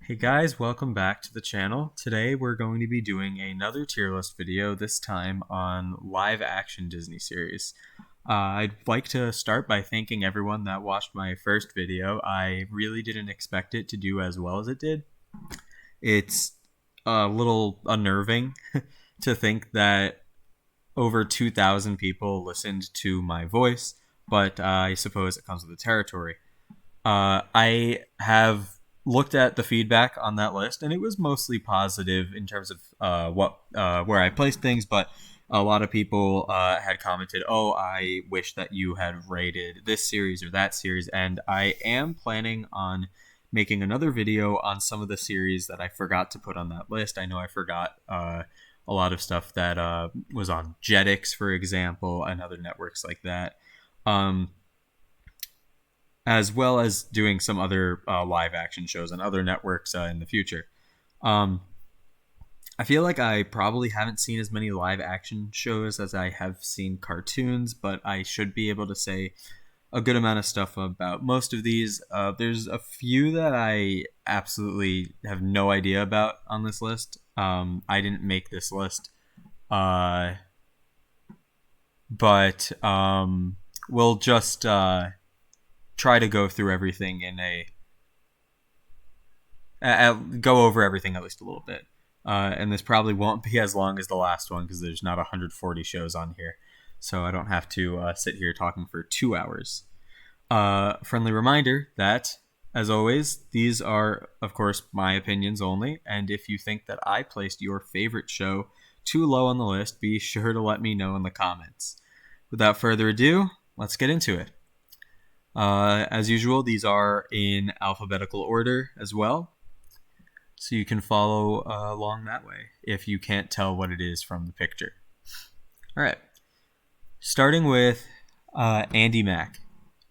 Hey guys, welcome back to the channel. Today we're going to be doing another tier list video, this time on live action Disney series. I'd like to start by thanking everyone that watched my first video. I really didn't expect it to do as well as it did. It's a little unnerving to think that over 2,000 people listened to my voice, but I suppose it comes with the territory. I have looked at the feedback on that list, and it was mostly positive in terms of where I placed things. But a lot of people had commented, "Oh, I wish that you had rated this series or that series." And I am planning on making another video on some of the series that I forgot to put on that list. I know I forgot a lot of stuff that was on Jetix, for example, and other networks like that. Um, as well as doing some other live action shows on other networks in the future. Um, I feel like I probably haven't seen as many live action shows as I have seen cartoons, but I should be able to say a good amount of stuff about most of these. There's a few that I absolutely have no idea about on this list. I didn't make this list, uh, but we'll just try to go through everything in go over everything at least a little bit. And this probably won't be as long as the last one because there's not 140 shows on here, so I don't have to sit here talking for 2 hours. Friendly reminder that, as always, these are, of course, my opinions only, and if you think that I placed your favorite show too low on the list, be sure to let me know in the comments. Without further ado, let's get into it. As usual, these are in alphabetical order as well, so you can follow along that way if you can't tell what it is from the picture. All right, starting with Andy Mack.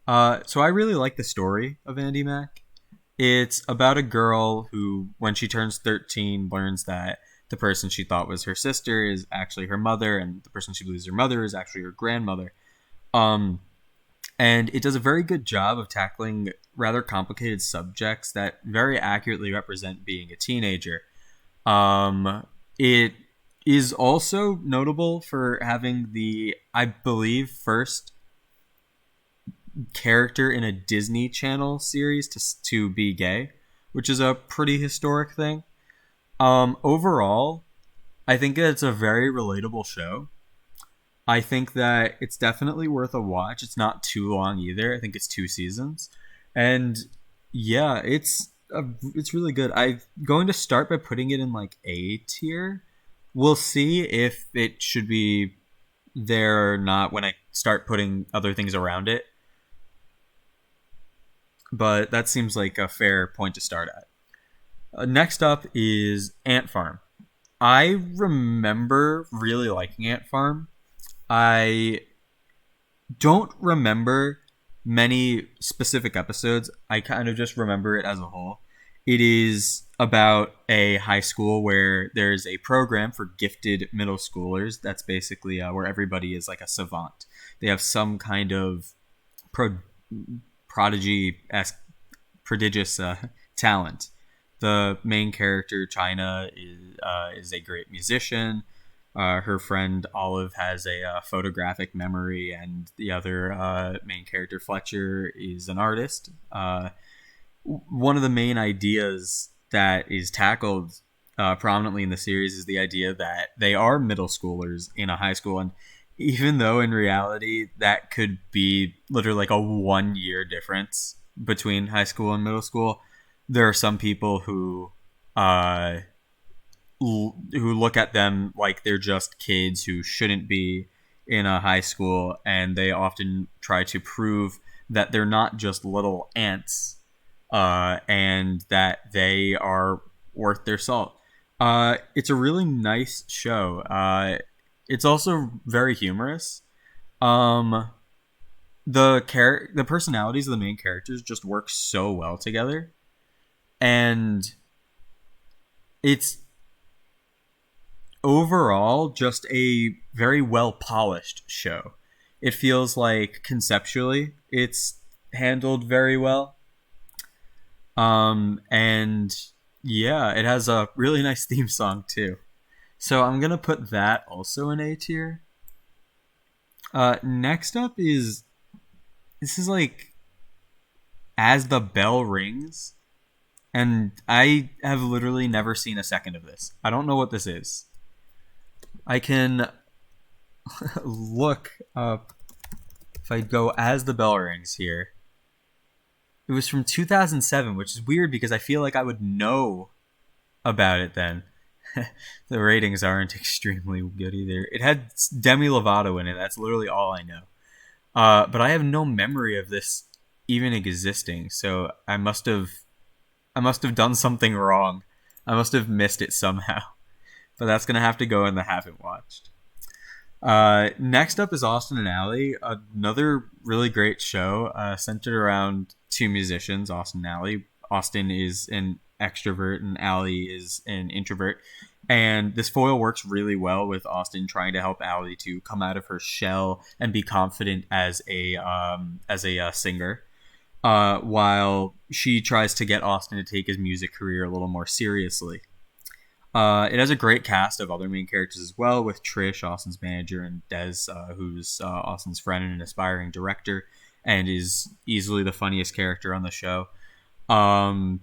So I really like the story of Andy Mack. It's about a girl who, when she turns 13, learns that the person she thought was her sister is actually her mother, and the person she believes her mother is actually her grandmother. Um, and it does a very good job of tackling rather complicated subjects that very accurately represent being a teenager. It is also notable for having the, I believe, first character in a Disney Channel series to be gay, which is a pretty historic thing. Overall, I think it's a very relatable show. I think that it's definitely worth a watch. It's not too long either. I think it's 2 seasons, and yeah, it's really good. I'm going to start by putting it in like A tier. We'll see if it should be there or not when I start putting other things around it. But that seems like a fair point to start at. Next up is Ant Farm. I remember really liking Ant Farm. I don't remember many specific episodes. I kind of just remember it as a whole. It is about a high school where there's a program for gifted middle schoolers. That's basically where everybody is like a savant. They have some kind of pro- prodigy esque prodigious talent. The main character, China, is a great musician. Her friend Olive has a photographic memory, and the other main character, Fletcher, is an artist. One of the main ideas that is tackled prominently in the series is the idea that they are middle schoolers in a high school, and even though in reality that could be literally like a 1 year difference between high school and middle school, there are some people uh, who look at them like they're just kids who shouldn't be in a high school, and they often try to prove that they're not just little ants, and that they are worth their salt. It's a really nice show. It's also very humorous. Um, the personalities of the main characters just work so well together, and it's overall just a very well polished show. It feels like conceptually it's handled very well. And Yeah, it has a really nice theme song too. So I'm gonna put that also in A tier. Next up is this is like As the Bell Rings, and I have literally never seen a second of this. I don't know what this is. I can look up if I go As the Bell Rings here. It was from 2007, which is weird because I feel like I would know about it then. The ratings aren't extremely good either. It had Demi Lovato in it. That's literally all I know. But I have no memory of this even existing. So I must have done something wrong. I must have missed it somehow. But that's gonna have to go in the haven't watched. Next up is Austin and Ally, another really great show centered around two musicians, Austin and Ally. Austin is an extrovert and Ally is an introvert. And this foil works really well with Austin trying to help Ally to come out of her shell and be confident as a singer, while she tries to get Austin to take his music career a little more seriously. It has a great cast of other main characters as well, with Trish, Austin's manager, and Des, who's Austin's friend and an aspiring director, and is easily the funniest character on the show. Um,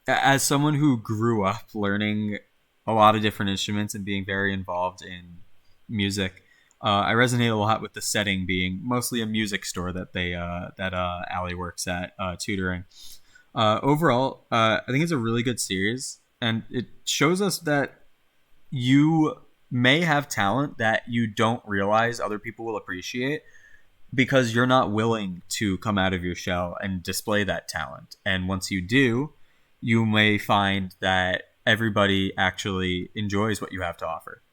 as someone who grew up learning a lot of different instruments and being very involved in music, I resonate a lot with the setting being mostly a music store that Allie works at, tutoring. Overall, I think it's a really good series, and it shows us that you may have talent that you don't realize other people will appreciate because you're not willing to come out of your shell and display that talent. And once you do, you may find that everybody actually enjoys what you have to offer.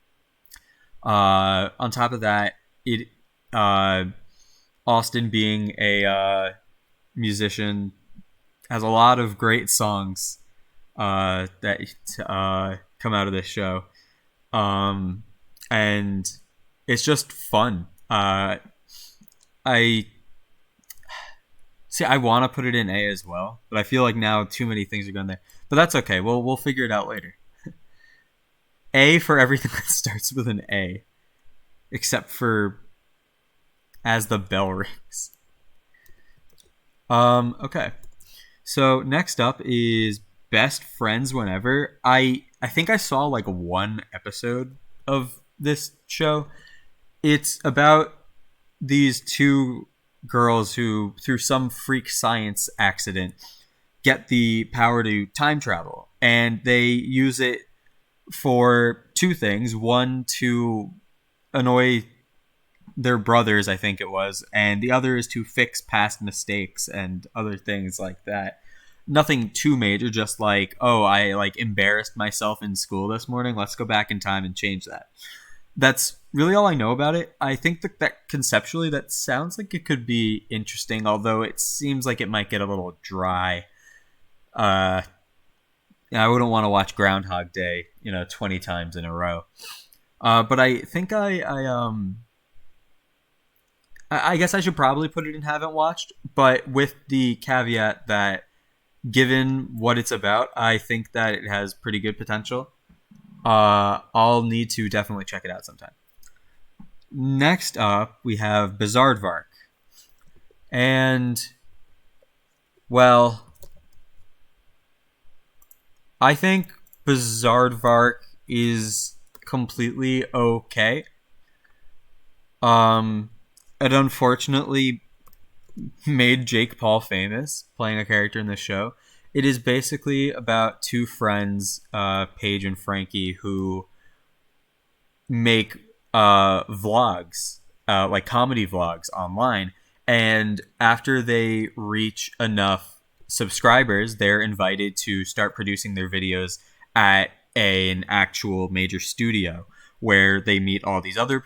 On top of that, it uh, Austin being a musician has a lot of great songs that come out of this show, um, and it's just fun. I see. I want to put it in A as well, but I feel like now too many things are going there. But that's okay. We'll figure it out later. A for everything that starts with an A, except for As the Bell Rings. Okay. So next up is Best Friends Whenever. I think I saw like one episode of this show. It's about these two girls who, through some freak science accident, get the power to time travel, and they use it for two things. One, to annoy their brothers, I think it was, and the other is to fix past mistakes and other things like that. Nothing too major, just like, oh, I like embarrassed myself in school this morning. Let's go back in time and change that. That's really all I know about it. I think that conceptually that sounds like it could be interesting, although it seems like it might get a little dry. Uh, I wouldn't want to watch Groundhog Day, 20 times in a row. But I think I guess I should probably put it in haven't watched, but with the caveat that given what it's about, I think that it has pretty good potential. I'll need to definitely check it out sometime. Next up, we have Bizarrevark. And, well, I think Bizarrevark is completely okay. It unfortunately made Jake Paul famous playing a character in this show. It is basically about two friends, Paige and Frankie, who make vlogs, like comedy vlogs online. And after they reach enough subscribers, they're invited to start producing their videos at an actual major studio where they meet all these other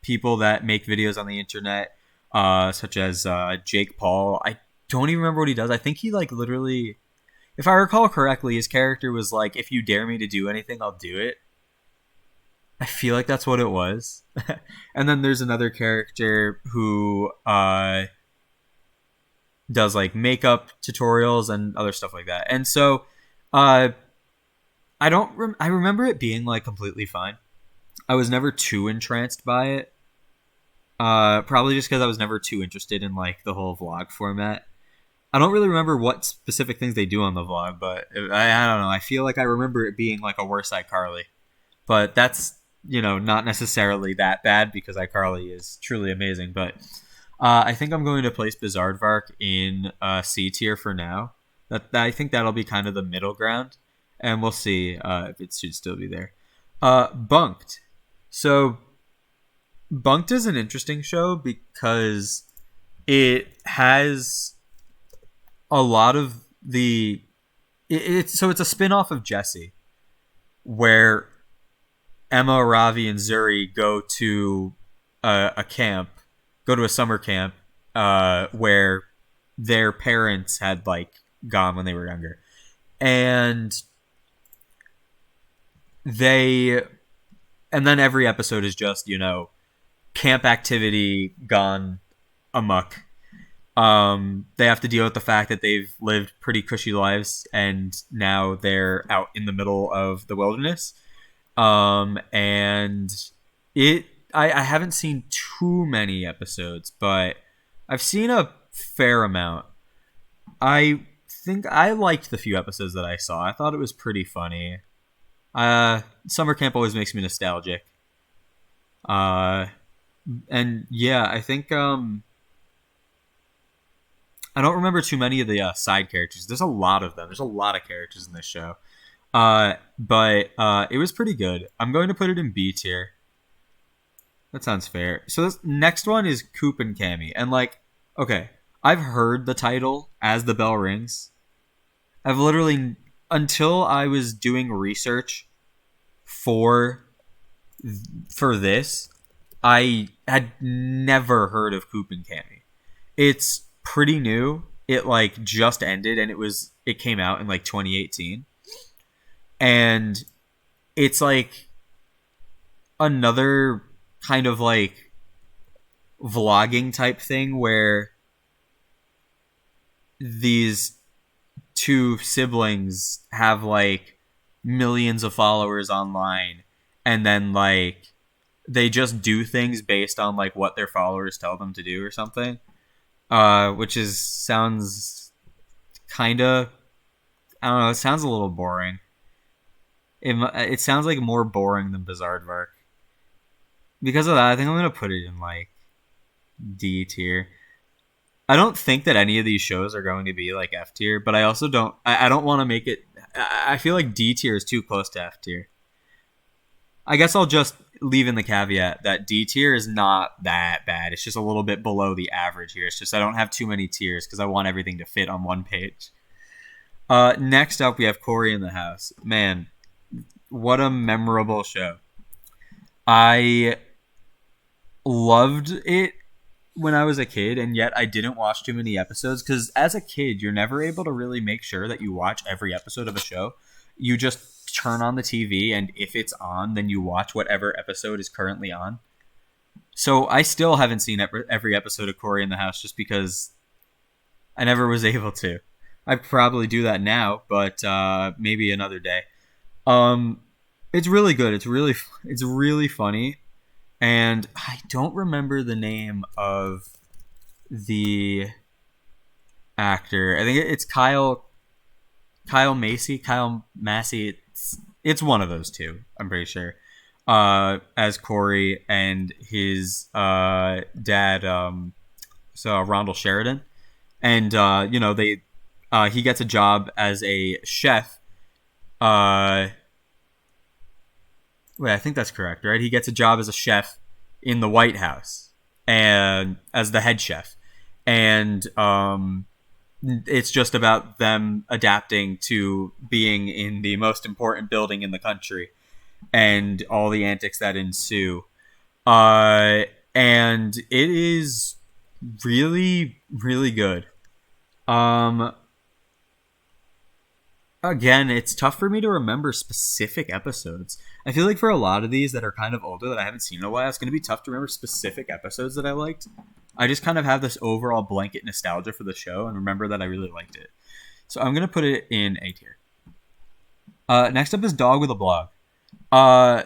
people that make videos on the internet, such as Jake Paul. I don't even remember what he does. I think he like literally, if I recall correctly, his character was like, "If you dare me to do anything, I'll do it." I feel like that's what it was. And then there's another character who does like makeup tutorials and other stuff like that. And so uh, I don't. I remember it being like completely fine. I was never too entranced by it. Probably just because I was never too interested in like the whole vlog format. I don't really remember what specific things they do on the vlog, but I don't know. I feel like I remember it being like a worse iCarly, but that's not necessarily that bad because iCarly is truly amazing. But I think I'm going to place Bizarrevark in C tier for now. I think that'll be kind of the middle ground, and we'll see if it should still be there. Bunked. So Bunked is an interesting show because it has a lot of it's a spin-off of Jessie, where Emma, Ravi, and Zuri go to a camp, go to a summer camp where their parents had like gone when they were younger, and then every episode is just camp activity gone amok. They have to deal with the fact that they've lived pretty cushy lives and now they're out in the middle of the wilderness. And I haven't seen too many episodes, but I've seen a fair amount. I think I liked the few episodes that I saw. I thought it was pretty funny. Summer camp always makes me nostalgic. And yeah, I think I don't remember too many of the side characters. There's a lot of them. There's a lot of characters in this show. But it was pretty good. I'm going to put it in B tier. That sounds fair. So this next one is Coop and Cammy. And like, okay, I've heard the title As the Bell Rings. I've literally, until I was doing research for this, I had never heard of Coop and Cammy. It's pretty new. It like just ended and it came out in like 2018. And it's like another kind of like vlogging type thing where these two siblings have like millions of followers online, and then like they just do things based on like what their followers tell them to do or something, which sounds kind of, I don't know, it sounds a little boring. It sounds like more boring than Bizarrevark. Because of that, I think I'm gonna put it in like D tier. I don't think that any of these shows are going to be like F tier, but I also don't. I don't want to make it. I feel like D tier is too close to F tier. I guess I'll just leave in the caveat that D tier is not that bad. It's just a little bit below the average here. It's just I don't have too many tiers because I want everything to fit on one page. Next up, we have Cory in the House. Man, what a memorable show. I loved it when I was a kid, and yet I didn't watch too many episodes because as a kid, you're never able to really make sure that you watch every episode of a show. You just turn on the TV, and if it's on, then you watch whatever episode is currently on. So I still haven't seen every episode of Cory in the House just because I never was able to. I'd probably do that now, but maybe another day. It's really good. It's really funny. And I don't remember the name of the actor. I think it's Kyle Massey. It's one of those two, I'm pretty sure. As Cory and his dad, so Rondell Sheridan. And he gets a job as a chef. Wait, I think that's correct, right? He gets a job as a chef in the White House and as the head chef. And it's just about them adapting to being in the most important building in the country and all the antics that ensue. And it is really, really good. Again, it's tough for me to remember specific episodes. I feel like for a lot of these that are kind of older that I haven't seen in a while, it's going to be tough to remember specific episodes that I liked. I just kind of have this overall blanket nostalgia for the show and remember that I really liked it. So I'm gonna put it in A tier. Next up is Dog with a Blog. Uh,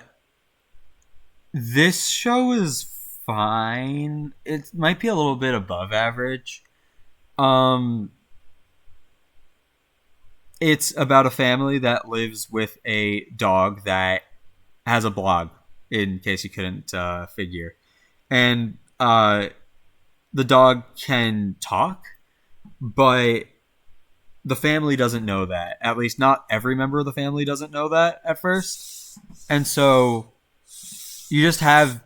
this show is fine. It might be a little bit above average. Um, it's about a family that lives with a dog that has a blog. In case you couldn't figure, and the dog can talk, but the family doesn't know that. At least, not every member of the family doesn't know that at first, and so you just have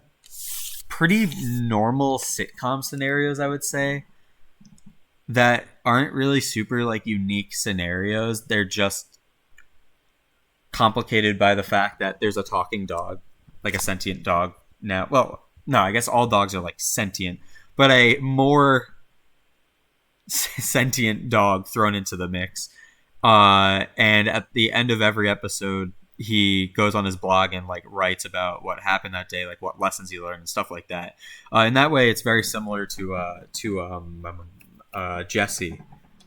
pretty normal sitcom scenarios, I would say, that aren't really super like unique scenarios. They're just complicated by the fact that there's a talking dog, like a sentient dog now. Well, no, I guess all dogs are like sentient, but a more sentient dog thrown into the mix. And at the end of every episode, he goes on his blog and like writes about what happened that day, like what lessons he learned and stuff like that. In that way, it's very similar to Jesse,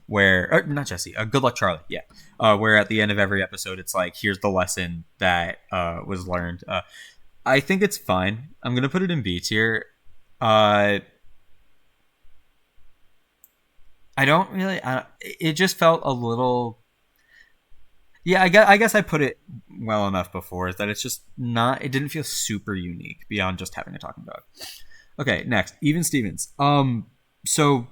where not Jesse, Good Luck Charlie, yeah. Where at the end of every episode, it's like here's the lesson that was learned. I think it's fine. I'm gonna put it in B tier. I don't really. It just felt a little. Yeah, I guess I put it well enough before. Is that it's just not. It didn't feel super unique beyond just having a talking dog. Okay, next, Even Stevens. So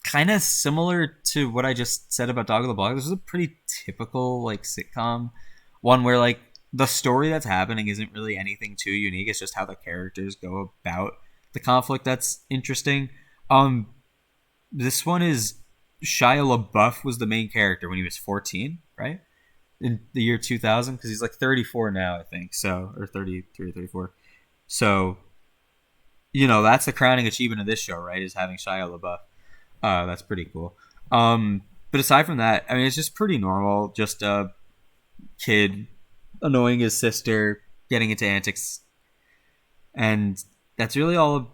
kind of similar to what I just said about Dog of the Blog. This is a pretty typical like sitcom, one where like the story that's happening isn't really anything too unique. It's just how the characters go about the conflict that's interesting. This one is Shia LaBeouf was the main character when he was 14, right? In the year 2000, because he's like 34 now, I think. So, or 33 or 34. So, that's the crowning achievement of this show, right? Is having Shia LaBeouf. That's pretty cool. But aside from that, I mean, it's just pretty normal. Just a kid annoying his sister, getting into antics, and that's really all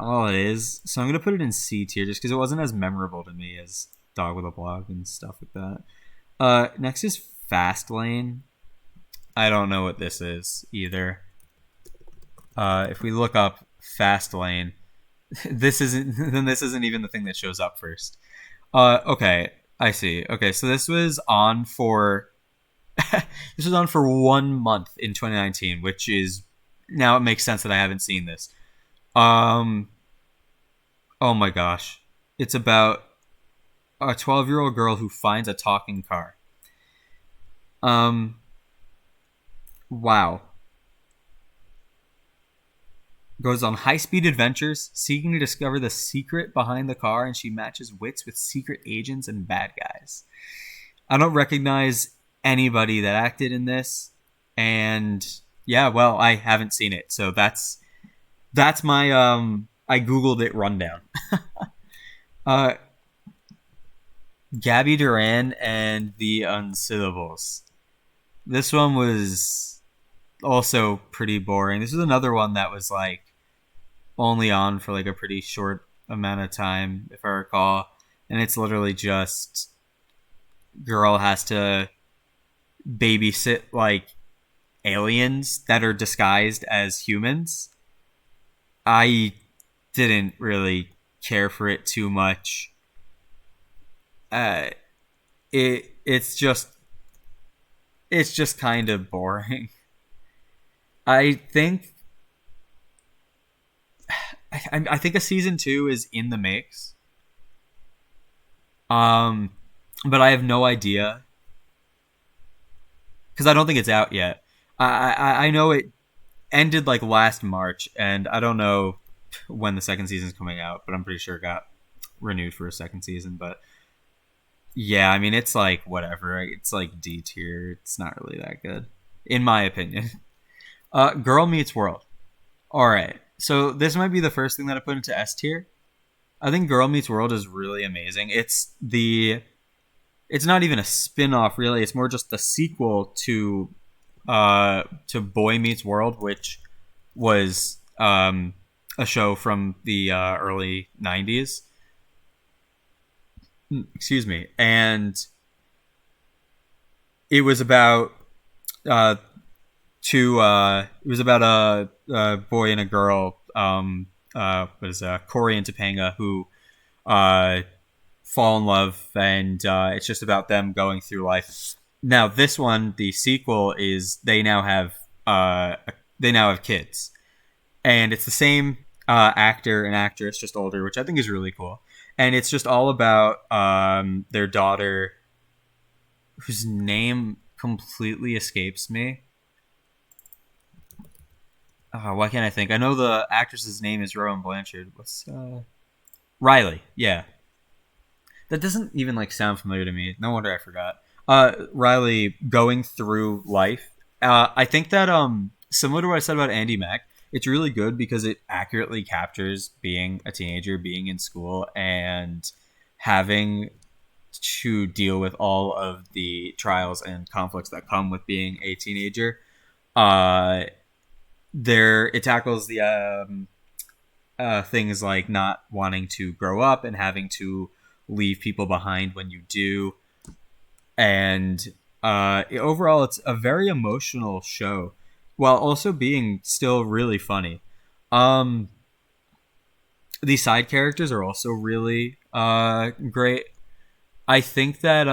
it is. So I'm gonna put it in C tier just because it wasn't as memorable to me as Dog with a Blog and stuff like that. Next is Fast Lane. I don't know what this is either. If we look up Fast Lane, this isn't even the thing that shows up first. Okay, I see. Okay, so this was on for 1 month in 2019, which is now it makes sense that I haven't seen this. Oh my gosh, it's about a 12-year-old girl who finds a talking car. Wow. Goes on high-speed adventures, seeking to discover the secret behind the car, and she matches wits with secret agents and bad guys. I don't recognize anybody that acted in this, and yeah, well, I haven't seen it, so that's my I googled it rundown. Gabby Duran and the Uncivils. This one was also pretty boring. This was another one that was like only on for like a pretty short amount of time, if I recall. And it's literally just girl has to babysit like aliens that are disguised as humans. I didn't really care for it too much. It's just kind of boring. I think a season 2 is in the mix. But I have no idea because I don't think it's out yet. I know it ended like last March, and I don't know when the second season's coming out, but I'm pretty sure it got renewed for a second season. But yeah, I mean, it's like whatever. It's like D tier. It's not really that good, in my opinion. Girl Meets World. All right, so this might be the first thing that I put into S tier. I think Girl Meets World is really amazing. It's not even a spin-off really. It's more just the sequel to Boy Meets World, which was a show from the early '90s. Excuse me, and it was about uh, it was about a boy and a girl. What is Corey and Topanga who uh, fall in love, and it's just about them going through life. Now, this one, the sequel, is uh, they now have kids, and it's the same actor and actress, just older, which I think is really cool. And it's just all about their daughter, whose name completely escapes me. Why can't I think? I know the actress's name is Rowan Blanchard. What's Riley? Yeah, that doesn't even like sound familiar to me. No wonder I forgot. Riley going through life. I think that similar to what I said about Andy Mack, it's really good because it accurately captures being a teenager, being in school, and having to deal with all of the trials and conflicts that come with being a teenager. Uh, there, it tackles the things like not wanting to grow up and having to leave people behind when you do. And overall, it's a very emotional show while also being still really funny. Um, the side characters are also really great. I think that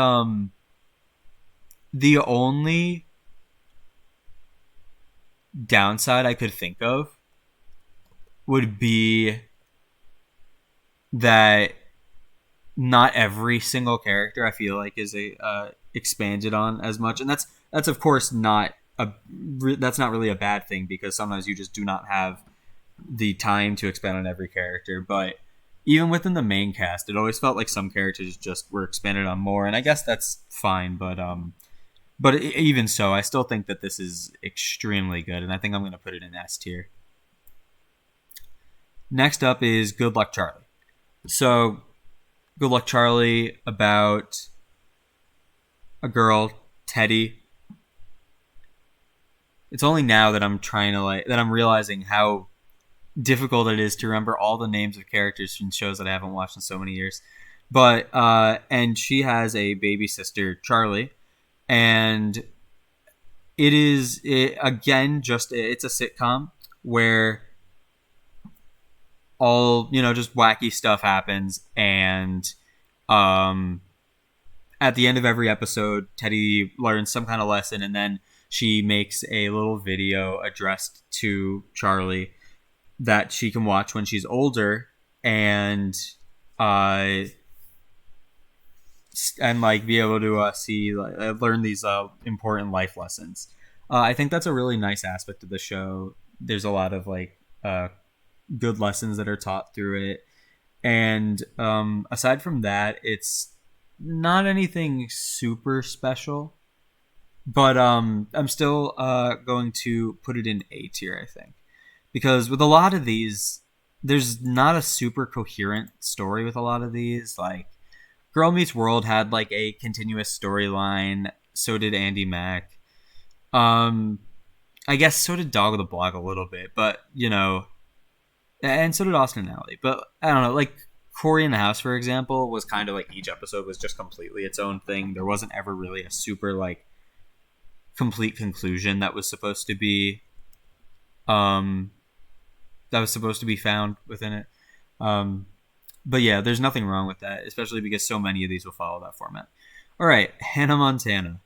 the only downside I could think of would be that not every single character I feel like is a expanded on as much, and that's of course not that's not really a bad thing because sometimes you just do not have the time to expand on every character. But even within the main cast, it always felt like some characters just were expanded on more, and I guess that's fine. But even so, I still think that this is extremely good, and I think I'm going to put it in S tier. Next up is Good Luck Charlie. So Good Luck Charlie about a girl, Teddy. It's only now that I'm realizing how difficult it is to remember all the names of characters from shows that I haven't watched in so many years. But and she has a baby sister, Charlie, and again just it's a sitcom where all just wacky stuff happens, and um at the end of every episode, Teddy learns some kind of lesson, and then she makes a little video addressed to Charlie that she can watch when she's older, and uh, like be able to see learn these important life lessons. I think that's a really nice aspect of the show. There's a lot of like good lessons that are taught through it, and aside from that, it's not anything super special. But I'm still going to put it in A tier, I think, because with a lot of these, there's not a super coherent story with a lot of these. Like Girl Meets World had like a continuous storyline. So did Andy Mack. Um, I guess so did Dog of the Block a little bit, but and so did Austin and Alley. But I don't know, like Corey in the House, for example, was kind of like each episode was just completely its own thing. There wasn't ever really a super like complete conclusion um that was supposed to be found within it. Um, but yeah, there's nothing wrong with that, especially because so many of these will follow that format. All right, Hannah Montana.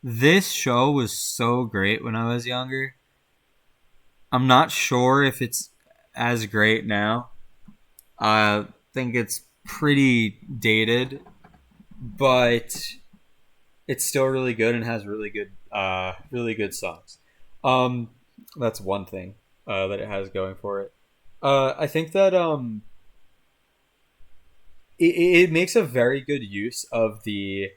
This show was so great when I was younger. I'm not sure if it's as great now. I think it's pretty dated, but it's still really good and has really good songs. Um, that's one thing that it has going for it. I think that it makes a very good use of the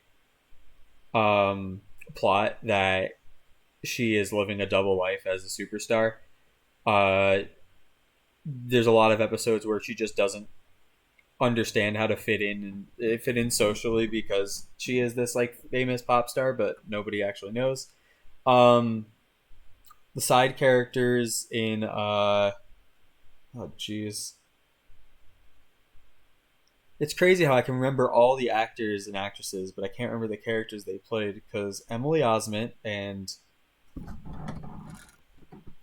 plot that she is living a double life as a superstar. Uh, there's a lot of episodes where she just doesn't understand how to fit in socially because she is this like famous pop star, but nobody actually knows. Um, the side characters in Oh, jeez. It's crazy how I can remember all the actors and actresses, but I can't remember the characters they played because Emily Osment and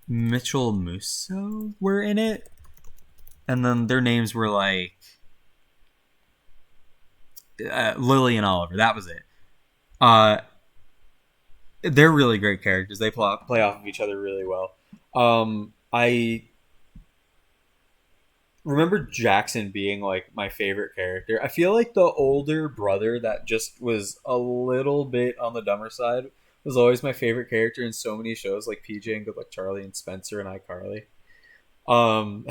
Mitchell Musso were in it, and then their names were like Lily and Oliver. That was it. Uh, they're really great characters. They play off of each other really well. I remember Jackson being like my favorite character. I feel like the older brother that just was a little bit on the dumber side was always my favorite character in so many shows like PJ and Good Luck Charlie and Spencer and iCarly. Um,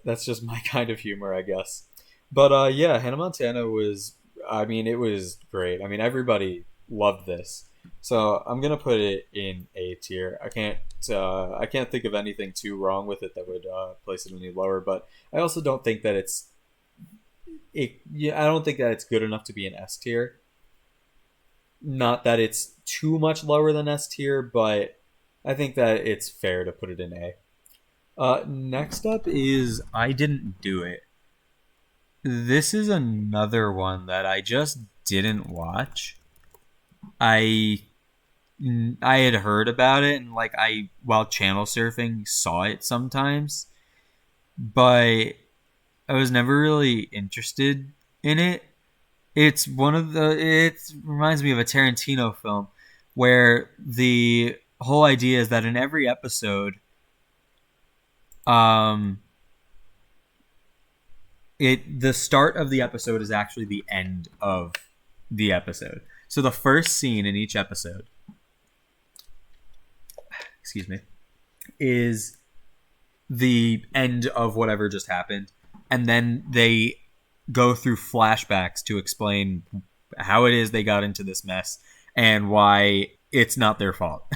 that's just my kind of humor, I guess. But yeah, Hannah Montana was. I mean, it was great. I mean, everybody loved this. So I'm gonna put it in A tier. I can't think of anything too wrong with it that would place it any lower. But I also don't think that it's it. Yeah, I don't think that it's good enough to be an S tier. Not that it's too much lower than S tier, but I think that it's fair to put it in A. Next up is I Didn't Do It. This is another one that I just didn't watch. I I had heard about it and like I while channel surfing saw it sometimes, but I was never really interested in it. It's one of the it reminds me of a Tarantino film where the whole idea is that in every episode um the start of the episode is actually the end of the episode. So the first scene in each episode, excuse me, is the end of whatever just happened, and then they go through flashbacks to explain how it is they got into this mess and why it's not their fault.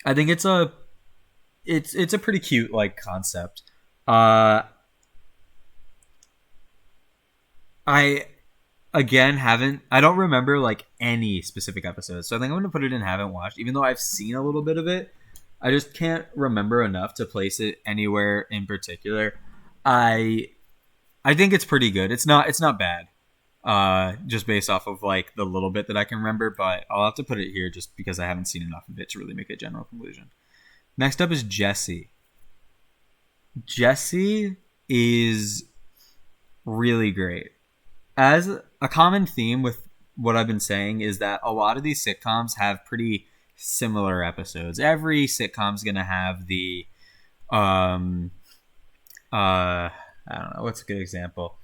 I think it's a pretty cute like concept. Uh, I again haven't I don't remember like any specific episodes, so I think I'm gonna put it in haven't watched, even though I've seen a little bit of it. I just can't remember enough to place it anywhere in particular. I I think it's pretty good. It's not bad. Just based off of like the little bit that I can remember, but I'll have to put it here just because I haven't seen enough of it to really make a general conclusion. Next up is Jesse. Jesse is really great. As a common theme with what I've been saying is that a lot of these sitcoms have pretty similar episodes. Every sitcom's gonna have the um I don't know what's a good example.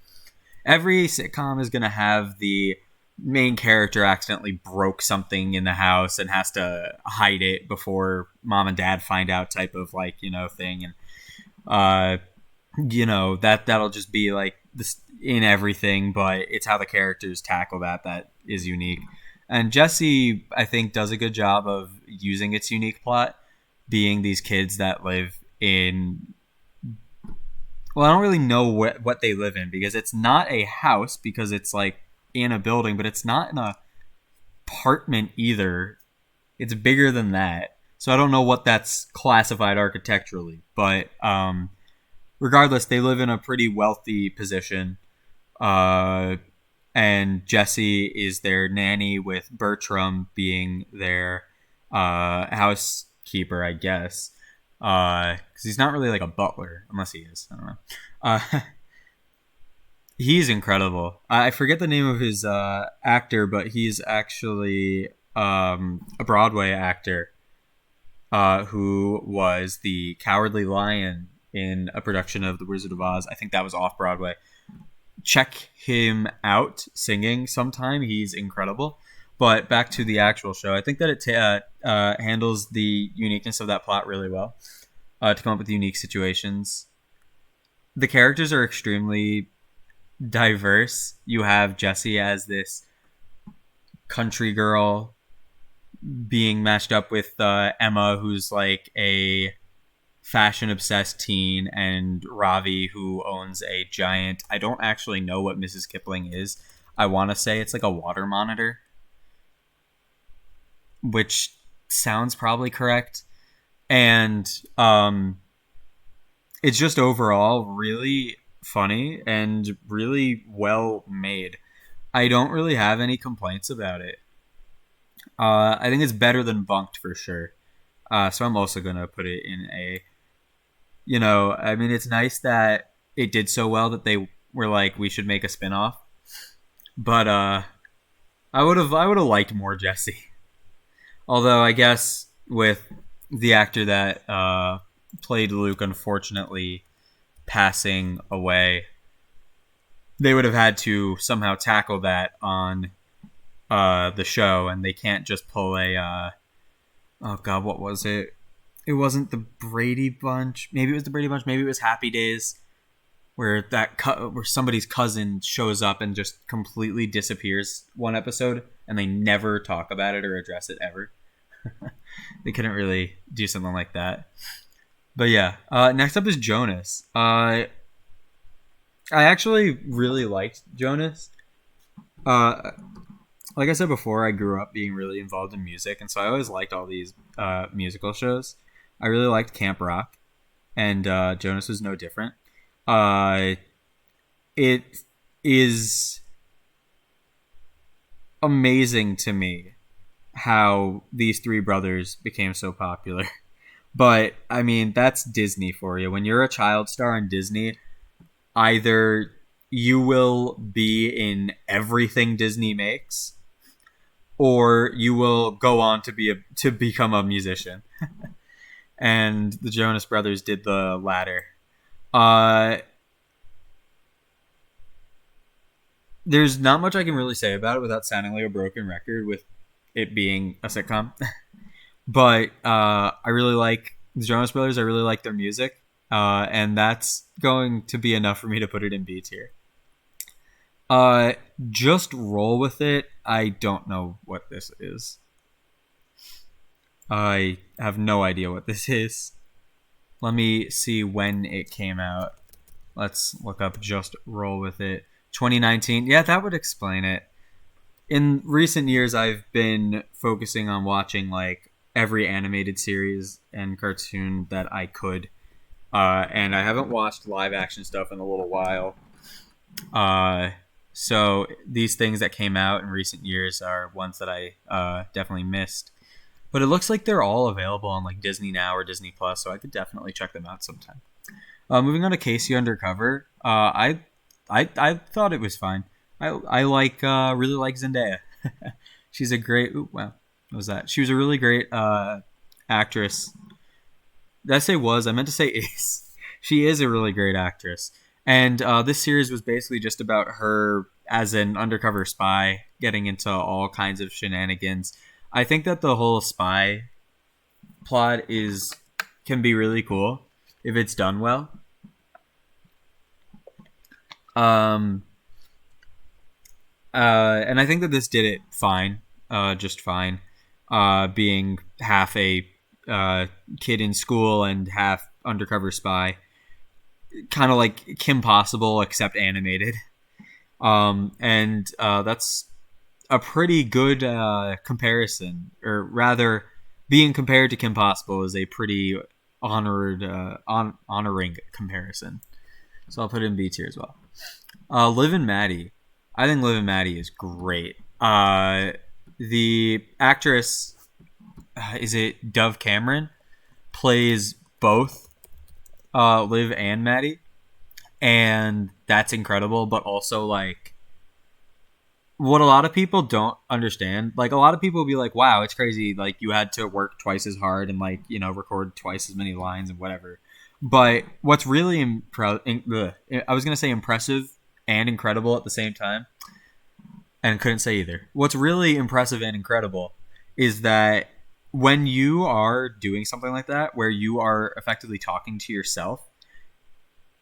Every sitcom is gonna have the main character accidentally broke something in the house and has to hide it before mom and dad find out type of like thing, and uh that'll just be like this in everything, but it's how the characters tackle that is unique. And Jesse, I think, does a good job of using its unique plot, being these kids that live in. Well, I don't really know what they live in because it's not a house because it's like in a building, but it's not an apartment either. It's bigger than that, so I don't know what that's classified architecturally, but regardless, they live in a pretty wealthy position. Uh, and Jesse is their nanny, with Bertram being their housekeeper, I guess. Because he's not really like a butler, unless he is. I don't know. Uh, he's incredible. I forget the name of his actor, but he's actually a Broadway actor who was the Cowardly Lion in a production of The Wizard of Oz. I think that was off Broadway. Check him out singing sometime. He's incredible. But back to the actual show, I think that it handles the uniqueness of that plot really well to come up with unique situations. The characters are extremely diverse. You have Jessie as this country girl being matched up with Emma, who's like a fashion obsessed teen, and Ravi, who owns a giant. I don't actually know what Mrs. Kipling is. I want to say it's like a water monitor, which sounds probably correct. And it's just overall really funny and really well made. I don't really have any complaints about it. I think it's better than Bunked for sure. So I'm also gonna put it in a. I mean, it's nice that it did so well that they were like, we should make a spinoff. But I would have liked more Jesse. Although I guess with the actor that played Luke, unfortunately passing away, they would have had to somehow tackle that on the show, and they can't just pull a oh god, what was it? It wasn't the Brady Bunch. Maybe it was the Brady Bunch. Maybe it was Happy Days, where where somebody's cousin shows up and just completely disappears one episode, and they never talk about it or address it ever. They couldn't really do something like that. But yeah, next up is Jonas. I actually really liked Jonas. Uh, like I said before, I grew up being really involved in music, and so I always liked all these musical shows. I really liked Camp Rock, and Jonas was no different. Uh, it is amazing to me how these three brothers became so popular. But I mean, that's Disney for you. When you're a child star on Disney, either you will be in everything Disney makes, or you will go on to become a musician. And the Jonas Brothers did the latter. Uh, there's not much I can really say about it without sounding like a broken record with it being a sitcom. But I really like the Jonas Brothers. I really like their music. And that's going to be enough for me to put it in B tier. Just roll with it. I don't know what this is. I have no idea what this is. Let me see when it came out. Let's look up Just Roll With It. 2019. Yeah, that would explain it. In recent years, I've been focusing on watching like every animated series and cartoon that I could. And I haven't watched live action stuff in a little while. So these things that came out in recent years are ones that I definitely missed. But it looks like they're all available on like Disney Now or Disney Plus, so I could definitely check them out sometime. Moving on to Casey Undercover, I thought it was fine. I like really like Zendaya. She's a great. Ooh, wow, what was that? She was a really great actress. Did I say was? I meant to say is. She is a really great actress. And this series was basically just about her as an undercover spy getting into all kinds of shenanigans. I think that the whole spy plot can be really cool if it's done well. And I think that this did it fine, just fine. Being half a kid in school and half undercover spy, kind of like Kim Possible except animated. And that's a pretty good comparison, or rather, being compared to Kim Possible is a pretty honoring comparison. So I'll put it in B tier as well. Liv and Maddie. I think Liv and Maddie is great. The actress, is it Dove Cameron, plays both Liv and Maddie, and that's incredible. But also, like, what a lot of people don't understand, like, a lot of people will be like, wow, it's crazy, like, you had to work twice as hard and, like, record twice as many lines and whatever. But what's really I was gonna say impressive and incredible at the same time, and couldn't say either. What's really impressive and incredible is that when you are doing something like that, where you are effectively talking to yourself,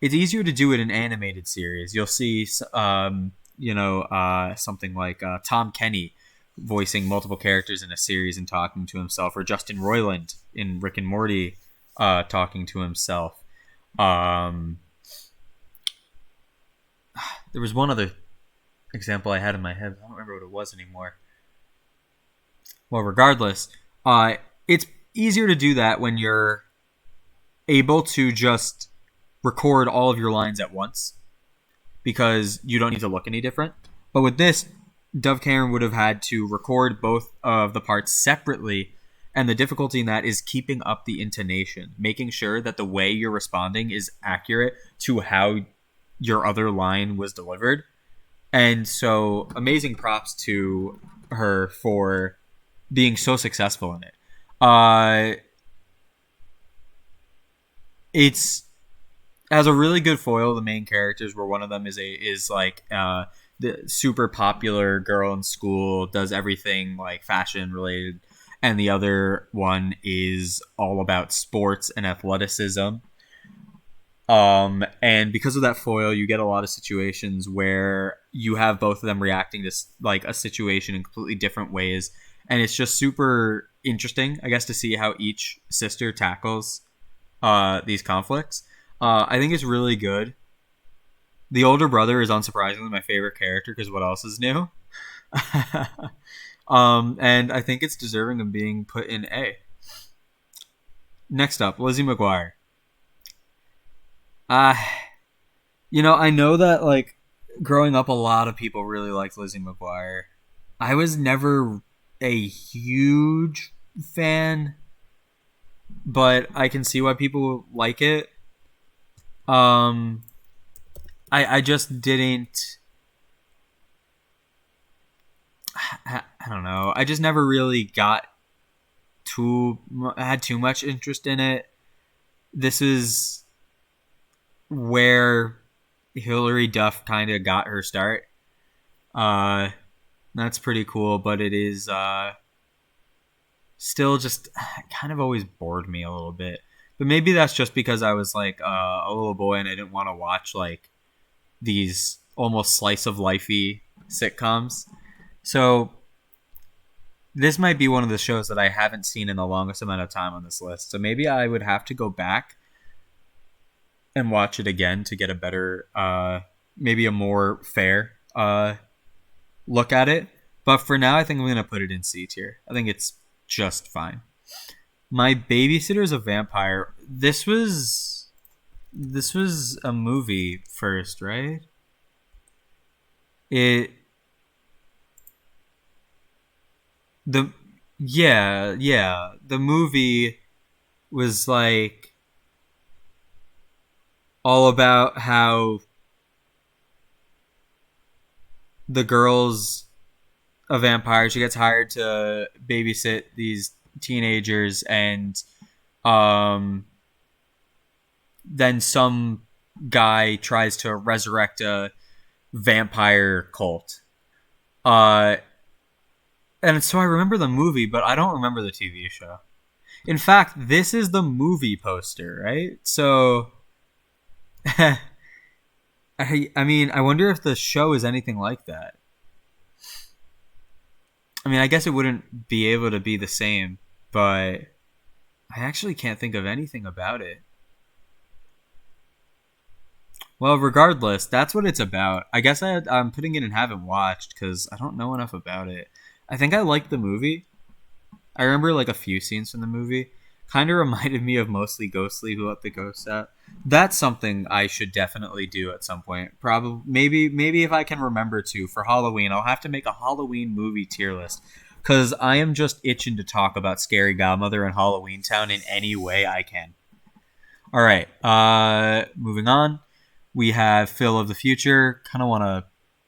it's easier to do it in animated series. You'll see, something like Tom Kenny voicing multiple characters in a series and talking to himself, or Justin Roiland in Rick and Morty talking to himself. There was one other example I had in my head. I don't remember what it was anymore. Well, regardless, it's easier to do that when you're able to just record all of your lines at once because you don't need to look any different. But with this, Dove Cameron would have had to record both of the parts separately, and the difficulty in that is keeping up the intonation, making sure that the way you're responding is accurate to how your other line was delivered. And so, amazing props to her for being so successful in it. It's as a really good foil. The main characters, where one of them is like the super popular girl in school, does everything like fashion related, and the other one is all about sports and athleticism. And because of that foil, you get a lot of situations where you have both of them reacting to like a situation in completely different ways, and it's just super interesting, I guess, to see how each sister tackles these conflicts. I think it's really good. The older brother is unsurprisingly my favorite character because what else is new? And I think it's deserving of being put in A. Next up, Lizzie McGuire. Uh, I know that like growing up, a lot of people really liked Lizzie McGuire. I was never a huge fan, but I can see why people like it. I just didn't. I don't know. I just never really had too much interest in it. This is where Hilary Duff kind of got her start. That's pretty cool, but it is still just kind of always bored me a little bit. But maybe that's just because I was like a little boy and I didn't want to watch like these almost slice of lifey sitcoms. So this might be one of the shows that I haven't seen in the longest amount of time on this list. So maybe I would have to go back and watch it again to get a better, maybe a more fair look at it. But for now, I think I'm going to put it in C tier. I think it's just fine. My Babysitter is a Vampire. This was a movie first, right? The the movie was like all about how the girl's a vampire. She gets hired to babysit these teenagers, and then some guy tries to resurrect a vampire cult. And so I remember the movie, but I don't remember the TV show. In fact, this is the movie poster, right? So, I mean, I wonder if the show is anything like that. I mean, I guess it wouldn't be able to be the same, but I actually can't think of anything about it. Well, regardless, that's what it's about. I guess I'm putting it in haven't watched because I don't know enough about it. I think I liked the movie. I remember like a few scenes from the movie. Kind of reminded me of Mostly Ghostly, Who Let the Ghosts Out. That's something I should definitely do at some point. Probably, maybe if I can remember to for Halloween, I'll have to make a Halloween movie tier list because I am just itching to talk about Scary Godmother and Halloween Town in any way I can. All right, moving on. We have Phil of the Future. Kind of want to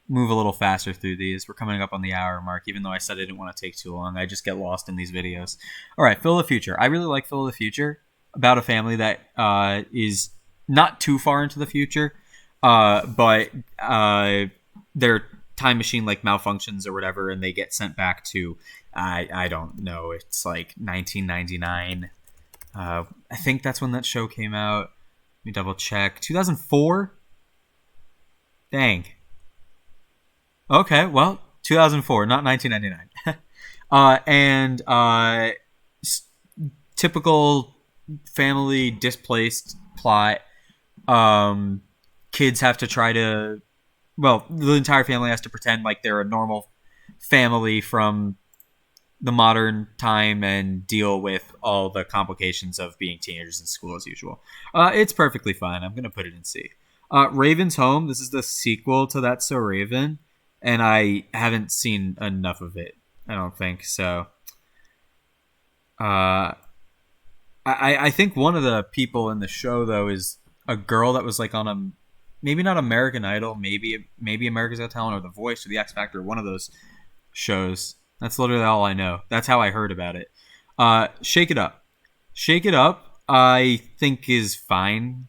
move a little faster through these. We're coming up on the hour mark, even though I said I didn't want to take too long. I just get lost in these videos. All right, Phil of the Future. I really like Phil of the Future, about a family that is not too far into the future, but their time machine like malfunctions or whatever, and they get sent back to, I don't know, it's like 1999. I think that's when that show came out. Let me double check. 2004? Dang. Okay, well, 2004, not 1999. Typical family displaced plot. Kids have to try to, well, the entire family has to pretend like they're a normal family from the modern time and deal with all the complications of being teenagers in school as usual. It's perfectly fine. I'm gonna put it in C. Raven's Home. This is the sequel to That's So Raven, and I haven't seen enough of it. I don't think so. Uh, I think one of the people in the show though is a girl that was like on a maybe not American Idol, maybe America's Got Talent or The Voice or The X Factor, one of those shows. That's literally all I know. That's how I heard about it. Shake It Up. Shake It Up, I think is fine.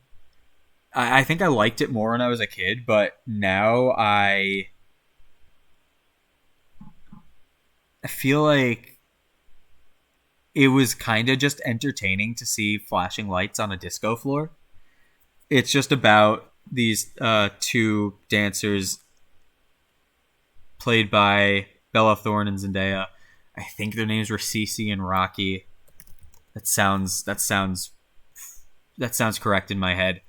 I think I liked it more when I was a kid, but now I feel like it was kind of just entertaining to see flashing lights on a disco floor. It's just about these two dancers played by Bella Thorne and Zendaya. I think their names were Cece and Rocky. That sounds correct in my head.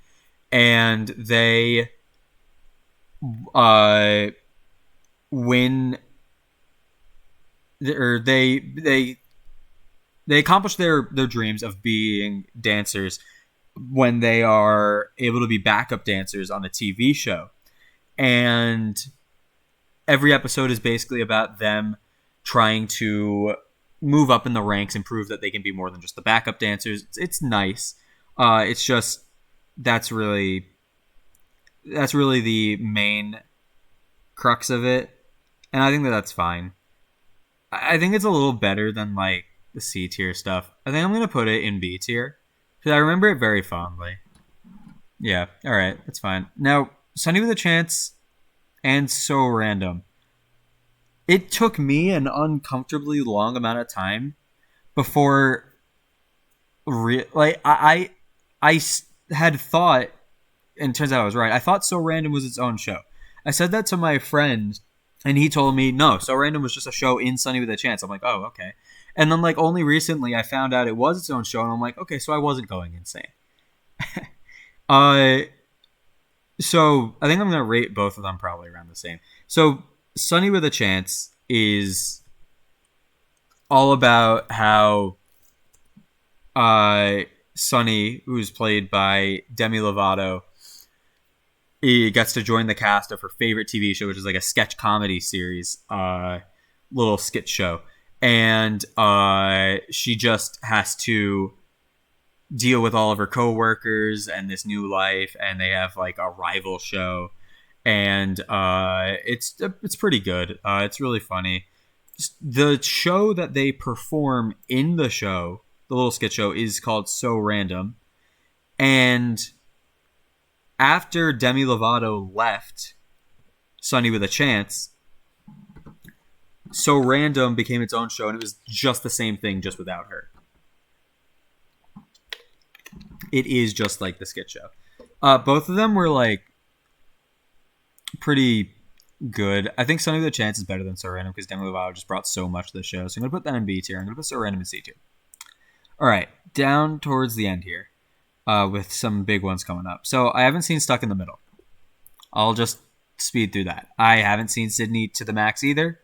And they uh win or they accomplish their dreams of being dancers when they are able to be backup dancers on a TV show. And every episode is basically about them trying to move up in the ranks and prove that they can be more than just the backup dancers. It's nice. It's just that's really the main crux of it, and I think that that's fine. I think it's a little better than like the C tier stuff. I think I'm gonna put it in B tier because I remember it very fondly. Yeah, all right, that's fine. Now, Sunny with a Chance and So Random. It took me an uncomfortably long amount of time before, like had thought, and turns out I was right. I thought So Random was its own show. I said that to my friend, and he told me no. So Random was just a show in Sunny with a Chance. I'm like, oh, okay. And then like only recently I found out it was its own show, and I'm like, okay, so I wasn't going insane. uh, so I think I'm gonna rate both of them probably around the same. So Sunny with a Chance is all about how Sunny, who's played by Demi Lovato, he gets to join the cast of her favorite TV show, which is like a sketch comedy series, little skit show. And she just has to deal with all of her coworkers and this new life, and they have like a rival show, and it's pretty good. It's really funny. The show that they perform in the show, the little skit show, is called So Random, and after Demi Lovato left Sunny with a Chance, So Random became its own show, and it was just the same thing, just without her. It is just like the skit show. Both of them were like pretty good. I think Sunny with a Chance is better than So Random because Demi Lovato just brought so much to the show. So I'm going to put that in B tier. I'm going to put So Random in C tier. All right, down towards the end here with some big ones coming up. So I haven't seen Stuck in the Middle. I'll just speed through that. I haven't seen Sydney to the Max either.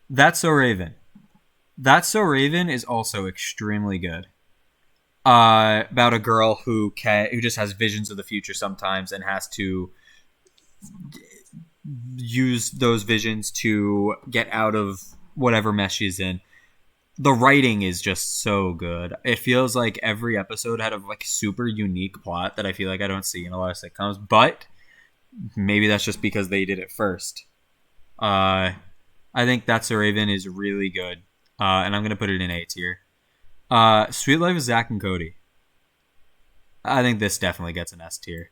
That's So Raven. That's So Raven is also extremely good. About a girl who just has visions of the future sometimes and has to use those visions to get out of whatever mess she's in. The writing is just so good. It feels like every episode had a like super unique plot that I feel like I don't see in a lot of sitcoms, but maybe that's just because they did it first. I think That's So Raven is really good, and I'm gonna put it in A tier. Sweet Life of Zach and Cody. I think this definitely gets an S tier.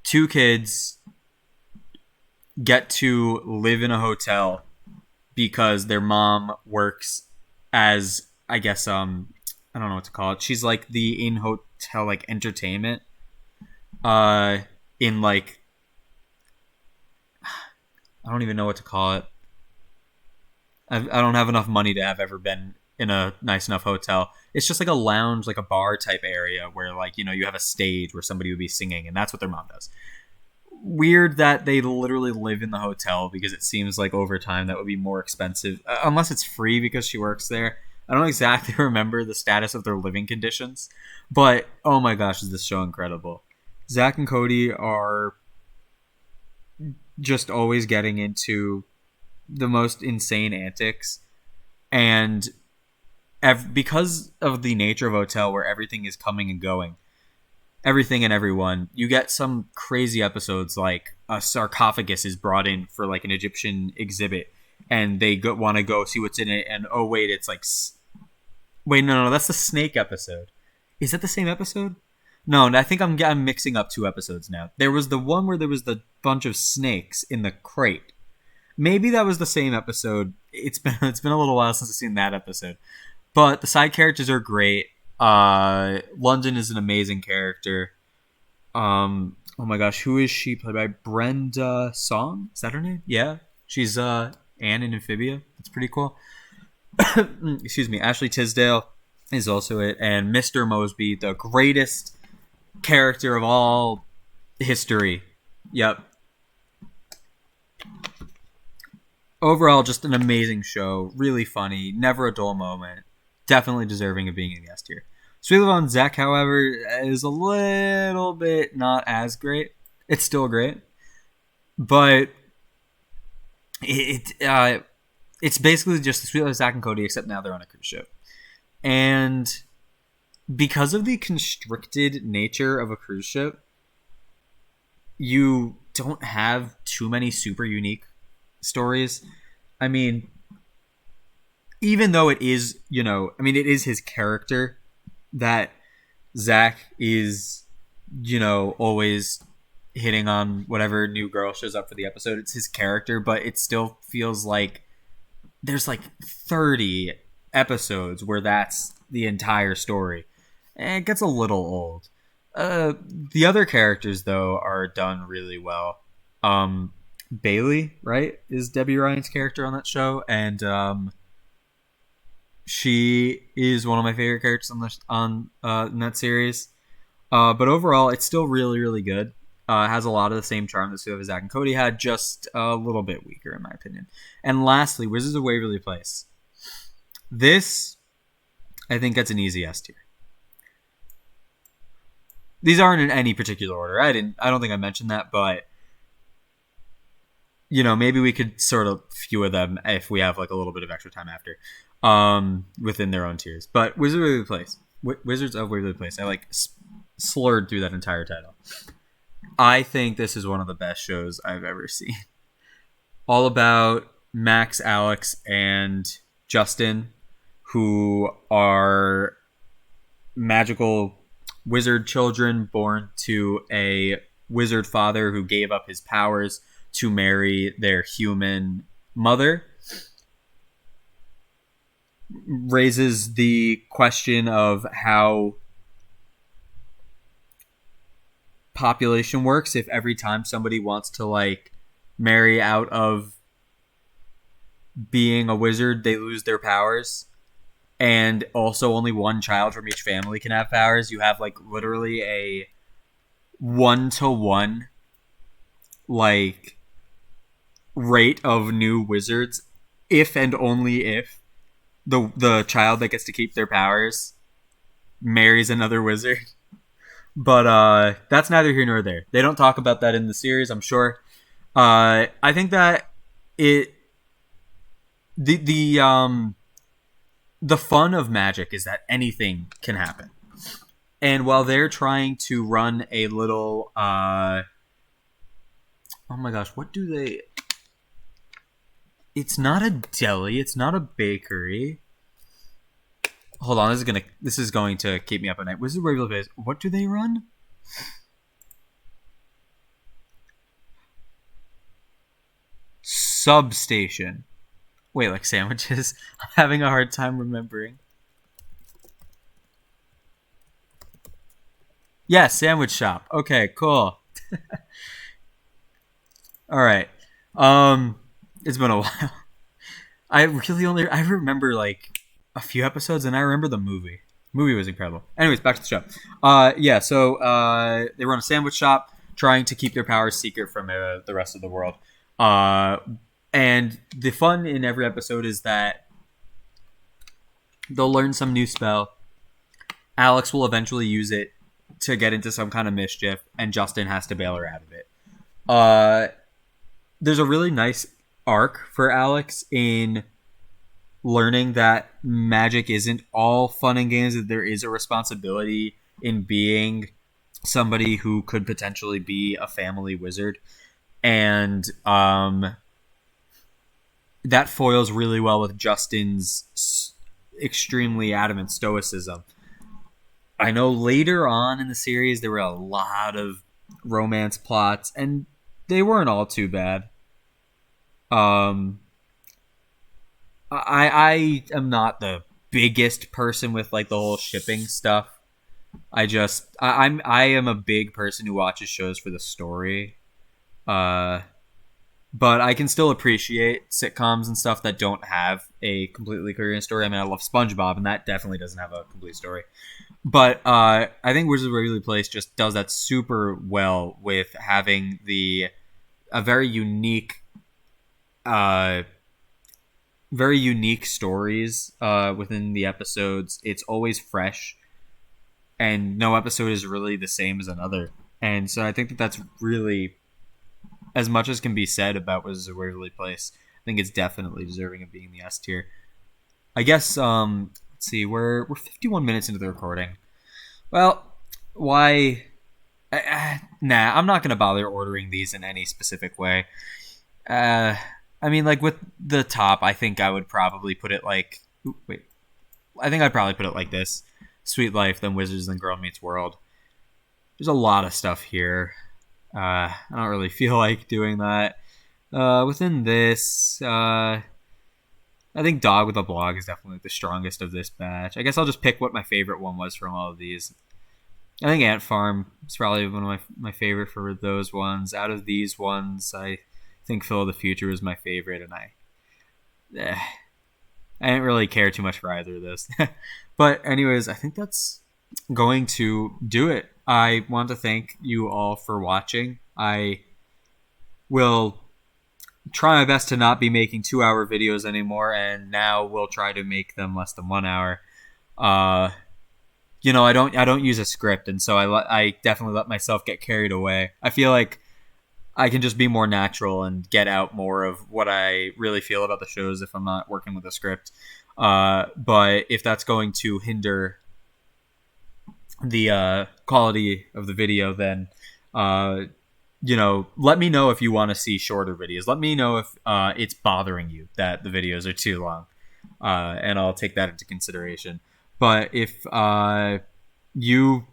Two kids get to live in a hotel because their mom works as, I guess, I don't know what to call it. She's like the in hotel like entertainment. In like, I don't even know what to call it. I don't have enough money to have ever been in a nice enough hotel. It's just like a lounge, like a bar type area where like, you know, you have a stage where somebody would be singing, and that's what their mom does. Weird that they literally live in the hotel because it seems like over time that would be more expensive, unless it's free because she works there. I don't exactly remember the status of their living conditions, but oh my gosh, is this show incredible. Zach and Cody are just always getting into the most insane antics, and because of the nature of hotel where everything is coming and going, everything and everyone, you get some crazy episodes like a sarcophagus is brought in for like an Egyptian exhibit, and they want to go see what's in it, and oh wait, it's like wait, no, that's the snake episode. Is that the same episode? No, I think I'm mixing up two episodes now. There was the one where there was the bunch of snakes in the crate. Maybe that was the same episode. It's been a little while since I've seen that episode. But the side characters are great. London is an amazing character. Oh my gosh, who is she? Played by Brenda Song. Is that her name? Yeah, she's Anne in Amphibia. That's pretty cool. Excuse me. Ashley Tisdale is also it, and Mr. Mosby, the greatest character of all history. Yep. Overall, just an amazing show. Really funny. Never a dull moment. Definitely deserving of being a guest here. Sweet Love on Zach, however, is a little bit not as great. It's still great, but it's basically just the Sweet Love Zach and Cody, except now they're on a cruise ship. And because of the constricted nature of a cruise ship, you don't have too many super unique stories. I mean, even though it is, it is his character that Zach is, always hitting on whatever new girl shows up for the episode. It's his character, but it still feels like there's like 30 episodes where that's the entire story. And it gets a little old. The other characters, though, are done really well. Bailey, right, is Debbie Ryan's character on that show, and she is one of my favorite characters on in that series. But overall, it's still really, really good. It has a lot of the same charm that Sue Zach and Cody had, just a little bit weaker, in my opinion. And lastly, Wizards of Waverly Place. This, I think, gets an easy S tier. These aren't in any particular order. I don't think I mentioned that, but maybe we could sort of few of them if we have like a little bit of extra time after, within their own tiers. But Wizards of Waverly Place, Wizards of Waverly Place. I like slurred through that entire title. I think this is one of the best shows I've ever seen. All about Max, Alex, and Justin, who are magical wizard children born to a wizard father who gave up his powers to marry their human mother. Raises the question of how population works if every time somebody wants to like marry out of being a wizard, they lose their powers. And also only one child from each family can have powers. You have like literally a 1-to-1 like rate of new wizards if and only if the child that gets to keep their powers marries another wizard. But that's neither here nor there. They don't talk about that in the series, I'm sure. I think that the fun of magic is that anything can happen. And while they're trying to run a little oh my gosh, what do they... It's not a deli, it's not a bakery. Hold on, this is going to keep me up at night. Wizard of Waverly Place. What do they run? Substation. Wait, like sandwiches? I'm having a hard time remembering. Yeah, sandwich shop. Okay, cool. All right. It's been a while. I remember like a few episodes, and I remember the movie. The movie was incredible. Anyways, back to the show. So they run a sandwich shop. trying to keep their powers secret from the rest of the world. Uh, and the fun in every episode is that they'll learn some new spell. Alex will eventually use it to get into some kind of mischief, and Justin has to bail her out of it. There's a really nice arc for Alex in learning that magic isn't all fun and games, that there is a responsibility in being somebody who could potentially be a family wizard. And that foils really well with Justin's extremely adamant stoicism. I know later on in the series there were a lot of romance plots, and they weren't all too bad. I am not the biggest person with like the whole shipping stuff. I am a big person who watches shows for the story. But I can still appreciate sitcoms and stuff that don't have a completely coherent story. I mean, I love SpongeBob, and that definitely doesn't have a complete story. But I think Wizards of Waverly Place just does that super well with having a very unique stories within the episodes. It's always fresh, and no episode is really the same as another. And so I think that that's really, as much as can be said about Wizards of Waverly Place, I think it's definitely deserving of being the S tier. I guess, let's see, we're 51 minutes into the recording. Well, why? Nah, I'm not going to bother ordering these in any specific way. I mean, like, with the top, I think I would probably put it like... I think I'd probably put it like this. Sweet Life, then Wizards, then Girl Meets World. There's a lot of stuff here. I don't really feel like doing that. Within this, I think Dog with a Blog is definitely the strongest of this batch. I guess I'll just pick what my favorite one was from all of these. I think Ant Farm is probably one of my favorite for those ones. Out of these ones, I think Phil of the Future was my favorite, and I didn't really care too much for either of those. But anyways, I think that's going to do it. I want to thank you all for watching. I will try my best to not be making 2-hour videos anymore, and now we'll try to make them less than 1 hour. I don't use a script, and so I definitely let myself get carried away. I feel like I can just be more natural and get out more of what I really feel about the shows if I'm not working with a script. But if that's going to hinder the quality of the video, then let me know if you want to see shorter videos. Let me know if it's bothering you that the videos are too long, and I'll take that into consideration. But if you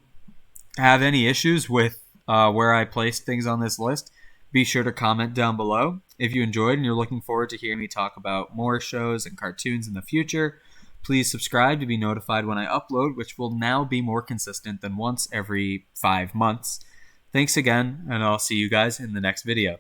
have any issues with where I placed things on this list, be sure to comment down below. If you enjoyed and you're looking forward to hearing me talk about more shows and cartoons in the future, please subscribe to be notified when I upload, which will now be more consistent than once every 5 months. Thanks again, and I'll see you guys in the next video.